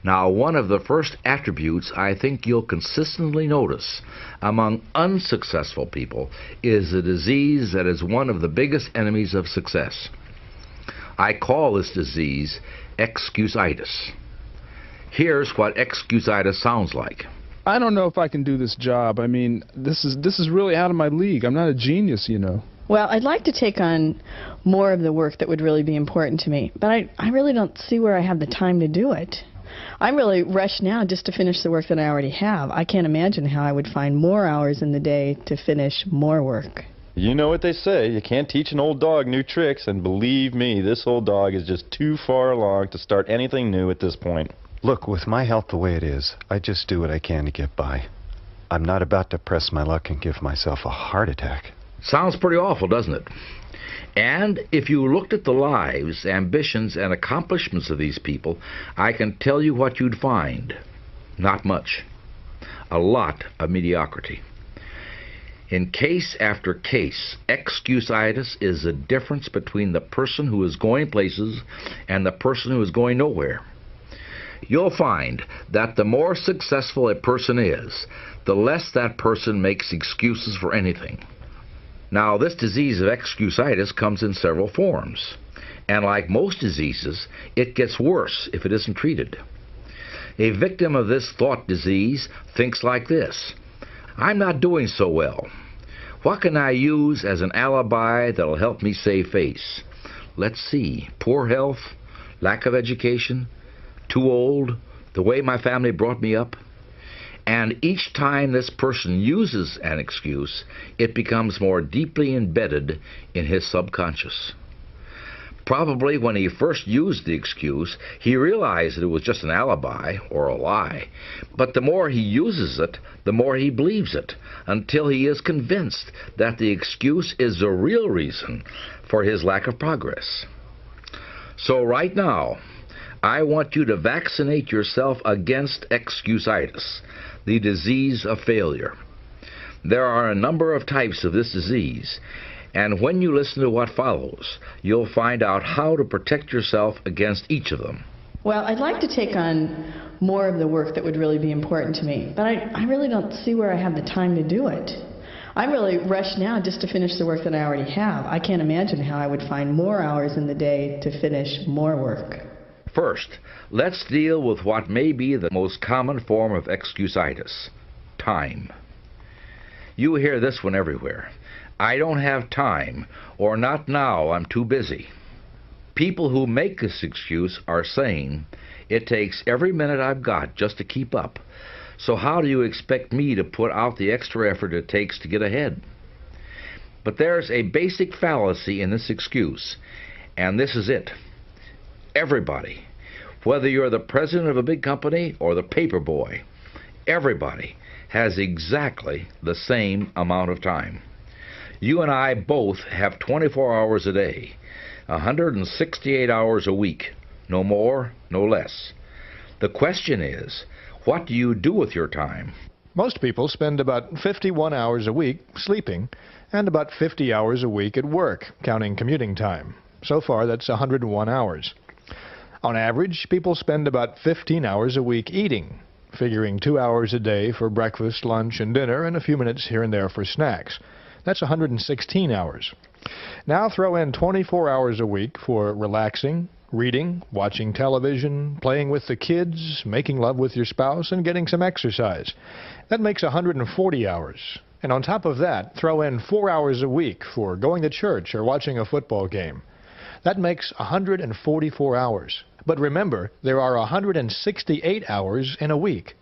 Now, one of the first attributes I think you'll consistently notice among unsuccessful people is a disease that is one of the biggest enemies of success. I call this disease excusitis. Here's what excusitis sounds like. I don't know if I can do this job. I mean, this is really out of my league. I'm not a genius, you know. Well, I'd like to take on more of the work that would really be important to me, but I really don't see where I have the time to do it. I'm really rushed now just to finish the work that I already have. I can't imagine how I would find more hours in the day to finish more work. You know what they say, you can't teach an old dog new tricks, and believe me, this old dog is just too far along to start anything new at this point. Look, with my health the way it is, I just do what I can to get by. I'm not about to press my luck and give myself a heart attack. Sounds pretty awful, doesn't it? And if you looked at the lives, ambitions, and accomplishments of these people, I can tell you what you'd find. Not much. A lot of mediocrity. In case after case, excusitis is the difference between the person who is going places and the person who is going nowhere. You'll find that the more successful a person is, the less that person makes excuses for anything. Now, this disease of excusitis comes in several forms, and like most diseases, it gets worse if it isn't treated. A victim of this thought disease thinks like this: I'm not doing so well. What can I use as an alibi that'll help me save face? Let's see, poor health, lack of education, too old, the way my family brought me up. And each time this person uses an excuse, it becomes more deeply embedded in his subconscious. Probably when he first used the excuse, he realized that it was just an alibi or a lie. But the more he uses it, the more he believes it, until he is convinced that the excuse is the real reason for his lack of progress. So right now, I want you to vaccinate yourself against excusitis, the disease of failure. There are a number of types of this disease, and when you listen to what follows, you'll find out how to protect yourself against each of them. Well, I'd like to take on more of the work that would really be important to me, but I really don't see where I have the time to do it. I'm really rushed now just to finish the work that I already have. I can't imagine how I would find more hours in the day to finish more work. First, let's deal with what may be the most common form of excusitis: time. You hear this one everywhere. I don't have time, or not now, I'm too busy. People who make this excuse are saying, it takes every minute I've got just to keep up, so how do you expect me to put out the extra effort it takes to get ahead? But there's a basic fallacy in this excuse, and this is it. Everybody, whether you're the president of a big company or the paper boy, everybody has exactly the same amount of time. You and I both have 24 hours a day, 168 hours a week, no more, no less. The question is, what do you do with your time? Most people spend about 51 hours a week sleeping and about 50 hours a week at work, counting commuting time. So far, that's 101 hours. On average, people spend about 15 hours a week eating, figuring 2 hours a day for breakfast, lunch, and dinner, and a few minutes here and there for snacks. That's 116 hours. Now throw in 24 hours a week for relaxing, reading, watching television, playing with the kids, making love with your spouse, and getting some exercise. That makes 140 hours. And on top of that, throw in 4 hours a week for going to church or watching a football game. That makes 144 hours. But remember, there are 168 hours in a week.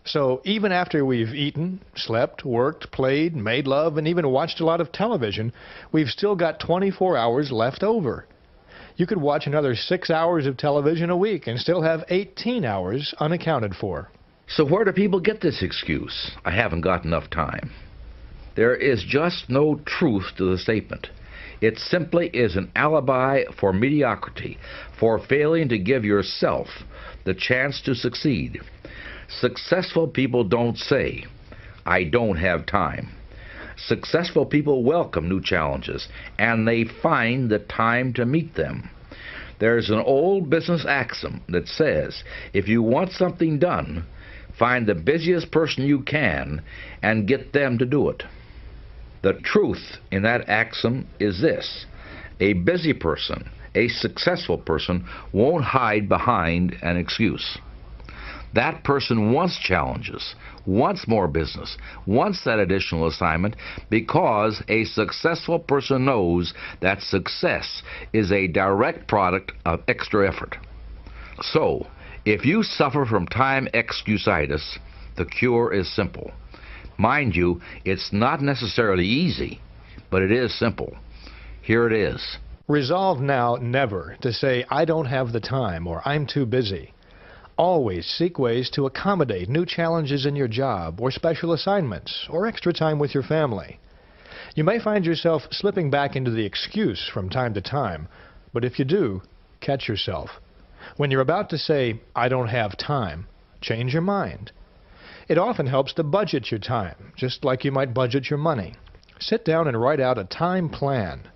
So even after we've eaten, slept, worked, played, made love, and even watched a lot of television, we've still got 24 hours left over. You could watch another 6 hours of television a week and still have 18 hours unaccounted for. So where do people get this excuse, I haven't got enough time? There is just no truth to the statement. It simply is an alibi for mediocrity, for failing to give yourself the chance to succeed. Successful people don't say, I don't have time. Successful people welcome new challenges, and they find the time to meet them. There's an old business axiom that says, if you want something done, find the busiest person you can and get them to do it. The truth in that axiom is this: a busy person, a successful person, won't hide behind an excuse. That person wants challenges, wants more business, wants that additional assignment, because a successful person knows that success is a direct product of extra effort. So, if you suffer from time excusitis, the cure is simple. Mind you, it's not necessarily easy, but it is simple. Here it is. Resolve now never to say, I don't have the time, or I'm too busy. Always seek ways to accommodate new challenges in your job, or special assignments, or extra time with your family. You may find yourself slipping back into the excuse from time to time, but if you do, catch yourself. When you're about to say, I don't have time, change your mind. It often helps to budget your time, just like you might budget your money. Sit down and write out a time plan.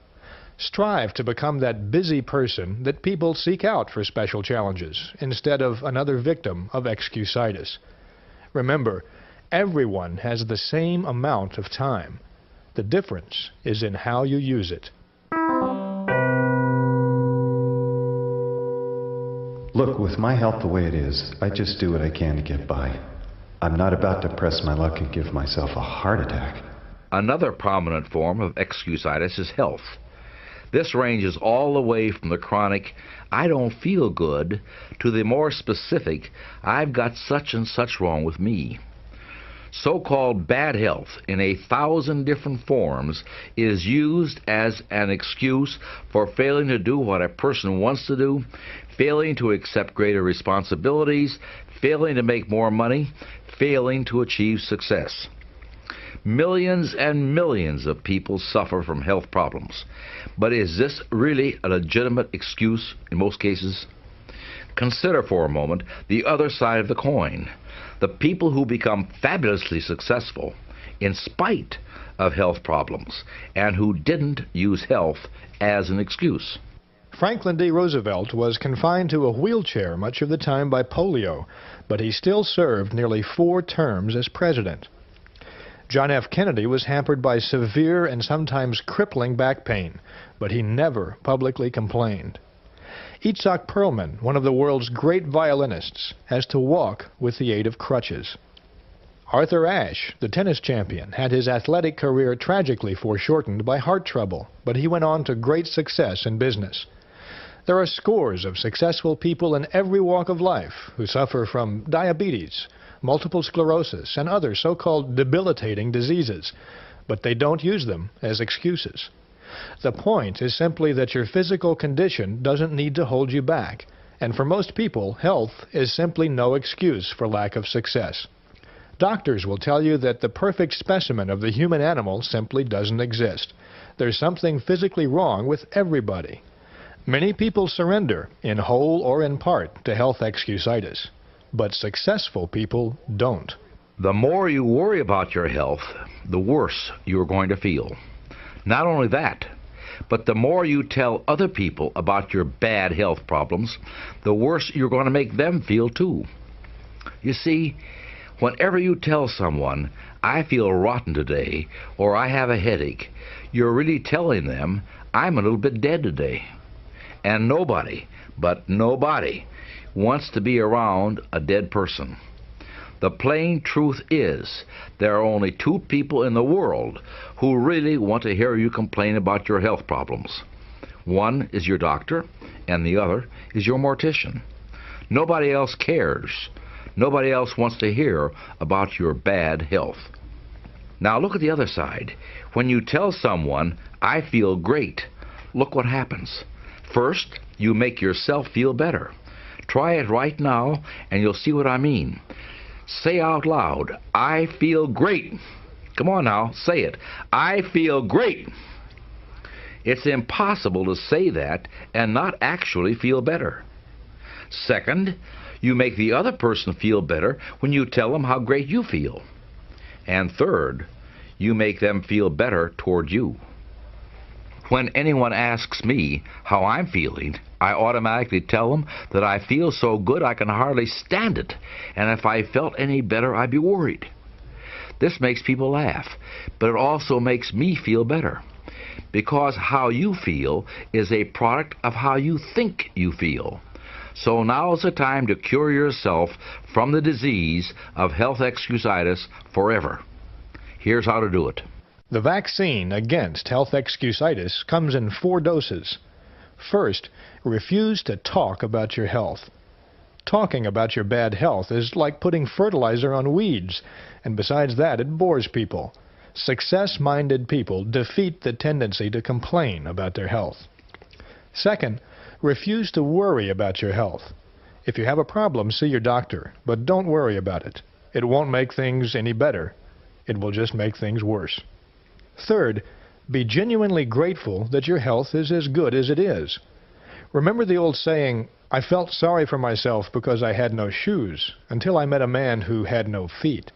Strive to become that busy person that people seek out for special challenges, instead of another victim of excusitis. Remember, everyone has the same amount of time. The difference is in how you use it. Look, with my health the way it is, I just do what I can to get by. I'm not about to press my luck and give myself a heart attack. Another prominent form of excusitis is health. This ranges all the way from the chronic, I don't feel good, to the more specific, I've got such and such wrong with me. So-called bad health in 1,000 different forms is used as an excuse for failing to do what a person wants to do, failing to accept greater responsibilities, failing to make more money, failing to achieve success. Millions and millions of people suffer from health problems. But is this really a legitimate excuse in most cases? Consider for a moment the other side of the coin. The people who become fabulously successful in spite of health problems and who didn't use health as an excuse. Franklin D. Roosevelt was confined to a wheelchair much of the time by polio, but he still served nearly 4 terms as president. John F. Kennedy was hampered by severe and sometimes crippling back pain, but he never publicly complained. Itzhak Perlman, one of the world's great violinists, has to walk with the aid of crutches. Arthur Ashe, the tennis champion, had his athletic career tragically foreshortened by heart trouble, but he went on to great success in business. There are scores of successful people in every walk of life who suffer from diabetes, multiple sclerosis, and other so-called debilitating diseases, but they don't use them as excuses. The point is simply that your physical condition doesn't need to hold you back, and for most people, health is simply no excuse for lack of success. Doctors will tell you that the perfect specimen of the human animal simply doesn't exist. There's something physically wrong with everybody. Many people surrender, in whole or in part, to health excusitis. But successful people don't. The more you worry about your health, the worse you're going to feel. Not only that, but the more you tell other people about your bad health problems, the worse you're going to make them feel too. You see, whenever you tell someone, I feel rotten today, or I have a headache, you're really telling them, I'm a little bit dead today. And nobody, but nobody, wants to be around a dead person. The plain truth is, there are only 2 people in the world who really want to hear you complain about your health problems. One is your doctor, and the other is your mortician. Nobody else cares. Nobody else wants to hear about your bad health. Now look at the other side. When you tell someone, I feel great, look what happens. First, you make yourself feel better. Try it right now, and you'll see what I mean. Say out loud, I feel great. Come on now, say it. I feel great. It's impossible to say that and not actually feel better. Second, you make the other person feel better when you tell them how great you feel. And third, you make them feel better toward you. When anyone asks me how I'm feeling, I automatically tell them that I feel so good I can hardly stand it, and if I felt any better, I'd be worried. This makes people laugh, but it also makes me feel better, because how you feel is a product of how you think you feel. So now is the time to cure yourself from the disease of health excusitis forever. Here's how to do it. The vaccine against health excusitis comes in 4 doses. First, refuse to talk about your health. Talking about your bad health is like putting fertilizer on weeds, and besides that, it bores people. Success-minded people defeat the tendency to complain about their health. Second, refuse to worry about your health. If you have a problem, see your doctor, but don't worry about it. It won't make things any better. It will just make things worse. Third, be genuinely grateful that your health is as good as it is. Remember the old saying, "I felt sorry for myself because I had no shoes, until I met a man who had no feet."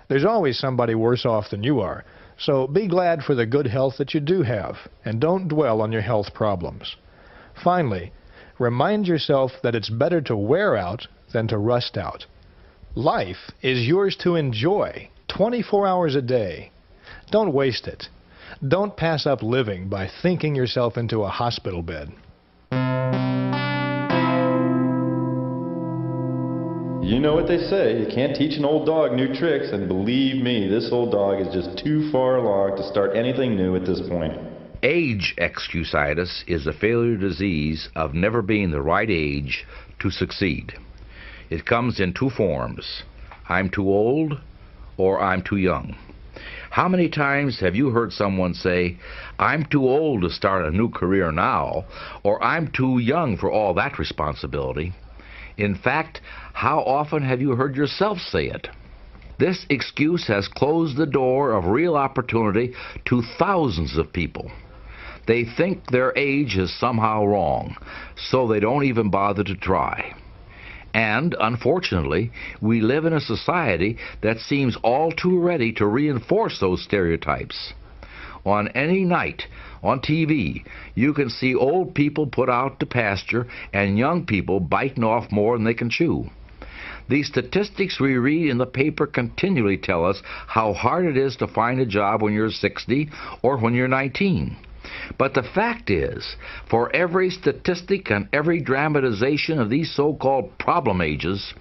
There's always somebody worse off than you are, so be glad for the good health that you do have, and don't dwell on your health problems. Finally, remind yourself that it's better to wear out than to rust out. Life is yours to enjoy 24 hours a day. Don't waste it. Don't pass up living by thinking yourself into a hospital bed. You know what they say, you can't teach an old dog new tricks, and believe me, this old dog is just too far along to start anything new at this point. Age excusitis is a failure disease of never being the right age to succeed. It comes in 2 forms: I'm too old or I'm too young. How many times have you heard someone say, I'm too old to start a new career now, or I'm too young for all that responsibility? In fact, how often have you heard yourself say it? This excuse has closed the door of real opportunity to thousands of people. They think their age is somehow wrong, so they don't even bother to try. And, unfortunately, we live in a society that seems all too ready to reinforce those stereotypes. On any night on TV, you can see old people put out to pasture and young people biting off more than they can chew. These statistics we read in the paper continually tell us how hard it is to find a job when you're 60 or when you're 19. But the fact is, for every statistic and every dramatization of these so-called problem ages,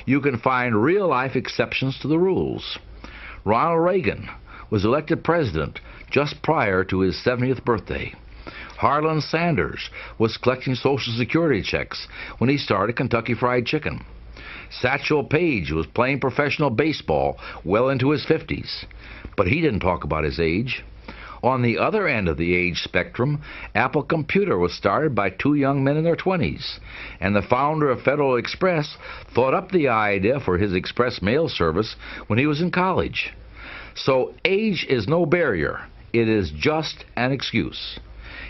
you can find real-life exceptions to the rules. Ronald Reagan was elected president just prior to his 70th birthday. Harlan Sanders was collecting Social Security checks when he started Kentucky Fried Chicken. Satchel Paige was playing professional baseball well into his 50s, but he didn't talk about his age. On the other end of the age spectrum, Apple Computer was started by 2 young men in their 20s, and the founder of Federal Express thought up the idea for his express mail service when he was in college. So age is no barrier. It is just an excuse.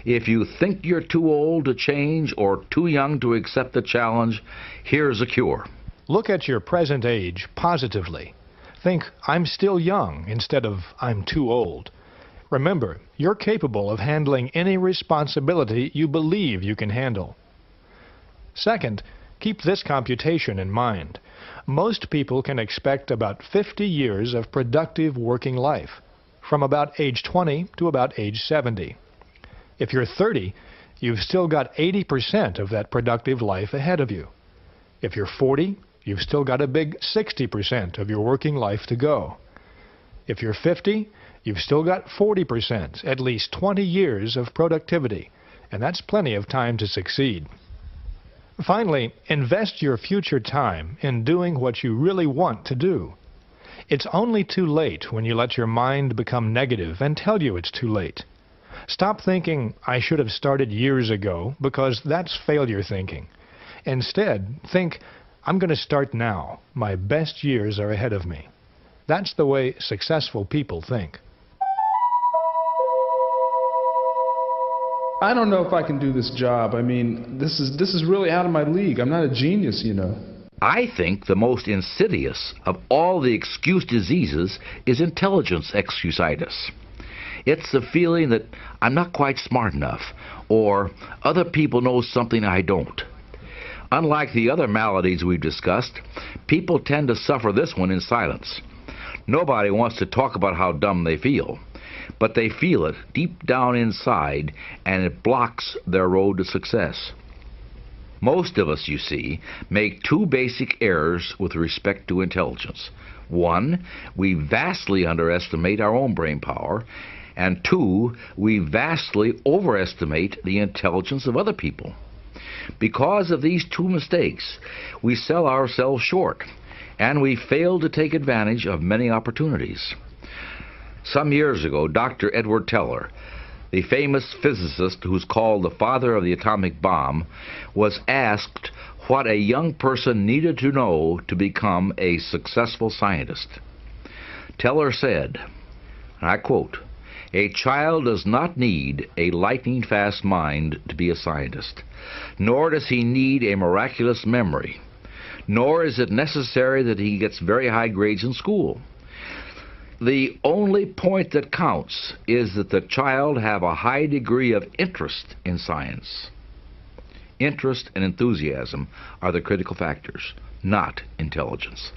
If you think you're too old to change or too young to accept the challenge, here's a cure. Look at your present age positively. Think, I'm still young, instead of I'm too old. Remember, you're capable of handling any responsibility you believe you can handle. Second, keep this computation in mind. Most people can expect about 50 years of productive working life, from about age 20 to about age 70. If you're 30, you've still got 80% of that productive life ahead of you. If you're 40, you've still got a big 60% of your working life to go. If you're 50, you've still got 40%, at least 20 years of productivity, and that's plenty of time to succeed. Finally, invest your future time in doing what you really want to do. It's only too late when you let your mind become negative and tell you it's too late. Stop thinking, I should have started years ago, because that's failure thinking. Instead, think, I'm going to start now. My best years are ahead of me. That's the way successful people think. I don't know if I can do this job. I mean, this is really out of my league. I'm not a genius, you know. I think the most insidious of all the excuse diseases is intelligence excusitis. It's the feeling that I'm not quite smart enough, or other people know something I don't. Unlike the other maladies we've discussed, people tend to suffer this one in silence. Nobody wants to talk about how dumb they feel, but they feel it deep down inside, and it blocks their road to success. Most of us, you see, make two basic errors with respect to intelligence. One, we vastly underestimate our own brain power, and two, we vastly overestimate the intelligence of other people. Because of these two mistakes, we sell ourselves short, and we fail to take advantage of many opportunities. Some years ago, Dr. Edward Teller, the famous physicist who's called the father of the atomic bomb, was asked what a young person needed to know to become a successful scientist. Teller said, and I quote, "A child does not need a lightning-fast mind to be a scientist, nor does he need a miraculous memory, nor is it necessary that he gets very high grades in school. The only point that counts is that the child have a high degree of interest in science." Interest and enthusiasm are the critical factors, not intelligence.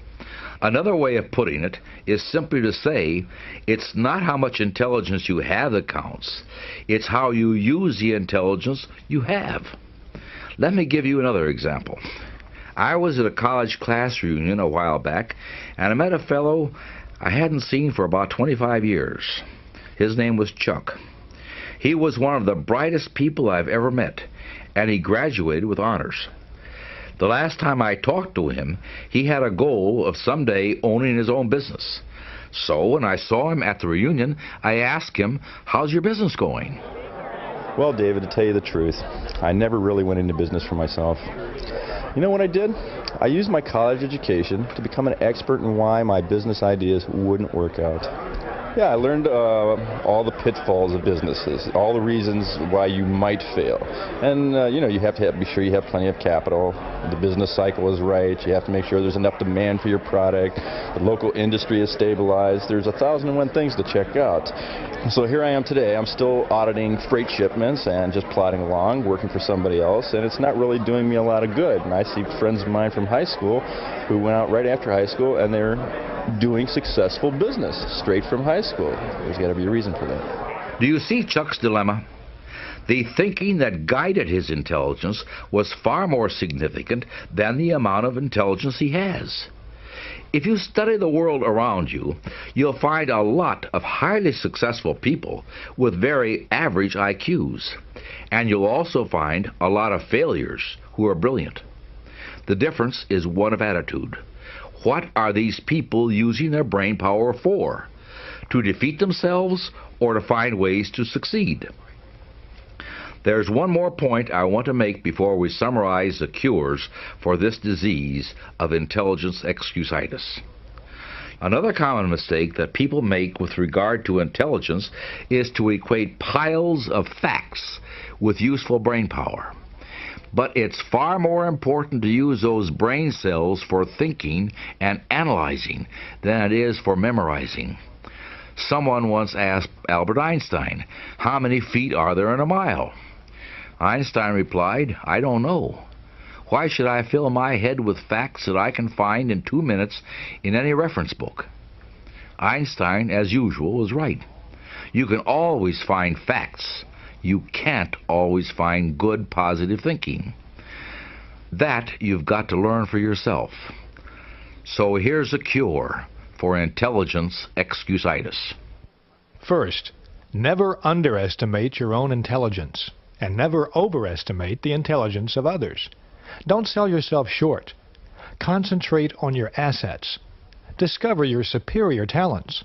Another way of putting it is simply to say it's not how much intelligence you have that counts, it's how you use the intelligence you have. Let me give you another example. I was at a college class reunion a while back, and I met a fellow I hadn't seen for about 25 years. His name was Chuck. He was one of the brightest people I've ever met, and he graduated with honors. The last time I talked to him, he had a goal of someday owning his own business. So when I saw him at the reunion, I asked him, "How's your business going?" Well, David, to tell you the truth, I never really went into business for myself. You know what I did? I used my college education to become an expert in why my business ideas wouldn't work out. Yeah, I learned all the pitfalls of businesses, all the reasons why you might fail. And, you have to be sure you have plenty of capital, the business cycle is right, you have to make sure there's enough demand for your product, the local industry is stabilized, there's 1,001 things to check out. So here I am today, I'm still auditing freight shipments and just plodding along, working for somebody else, and it's not really doing me a lot of good. And I see friends of mine from high school who went out right after high school and they're doing successful business straight from high school. There's got to be a reason for that. Do you see Chuck's dilemma? The thinking that guided his intelligence was far more significant than the amount of intelligence he has. If you study the world around you, you'll find a lot of highly successful people with very average IQs. And you'll also find a lot of failures who are brilliant. The difference is one of attitude. What are these people using their brain power for? To defeat themselves or to find ways to succeed? There's one more point I want to make before we summarize the cures for this disease of intelligence excusitis. Another common mistake that people make with regard to intelligence is to equate piles of facts with useful brain power. But it's far more important to use those brain cells for thinking and analyzing than it is for memorizing. Someone once asked Albert Einstein, "How many feet are there in a mile?" Einstein replied, "I don't know. Why should I fill my head with facts that I can find in 2 minutes in any reference book?" Einstein, as usual, was right. You can always find facts. You can't always find good, positive thinking. That you've got to learn for yourself. So here's a cure for intelligence excusitis. First, never underestimate your own intelligence, and never overestimate the intelligence of others. Don't sell yourself short. Concentrate on your assets. Discover your superior talents.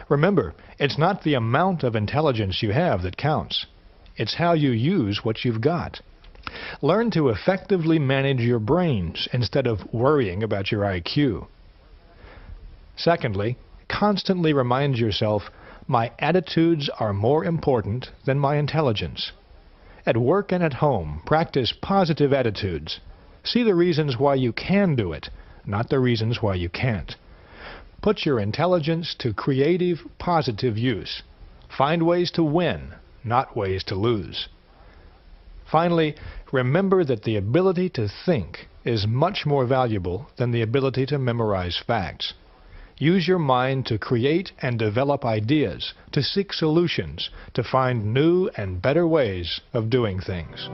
Remember, it's not the amount of intelligence you have that counts. It's how you use what you've got. Learn to effectively manage your brains instead of worrying about your IQ. Secondly, constantly remind yourself, my attitudes are more important than my intelligence. At work and at home, practice positive attitudes. See the reasons why you can do it, not the reasons why you can't. Put your intelligence to creative, positive use. Find ways to win, not ways to lose. Finally, remember that the ability to think is much more valuable than the ability to memorize facts. Use your mind to create and develop ideas, to seek solutions, to find new and better ways of doing things.